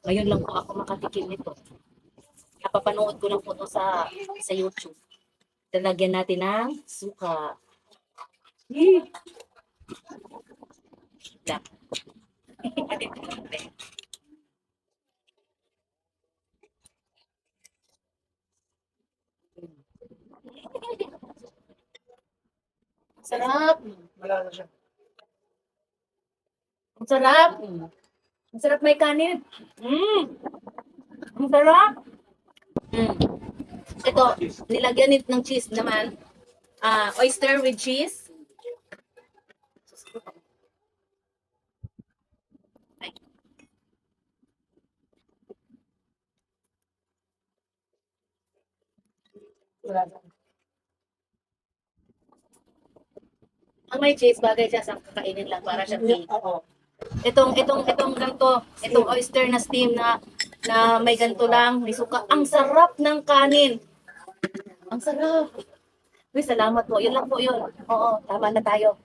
Ngayon lang po ako makatikim nito. Napapanood ko lang po ito sa YouTube. Lalagyan natin ng suka. Yee! Lang. Sarap! Wala na siya. Ang sarap! Ang sarap may kanin. Ang sarap! Mm. Ito, nilagyan nito ng cheese naman. Oyster with cheese. Ay. Wala na. Ang may cheese, bagay siya sa kakainin lang para siya cake. Oo. Itong ganito, itong oyster na steam na may ganito lang, may suka. Ang sarap ng kanin. Ang sarap. Uy, salamat po. Yun lang po yun. Oo, tama na tayo.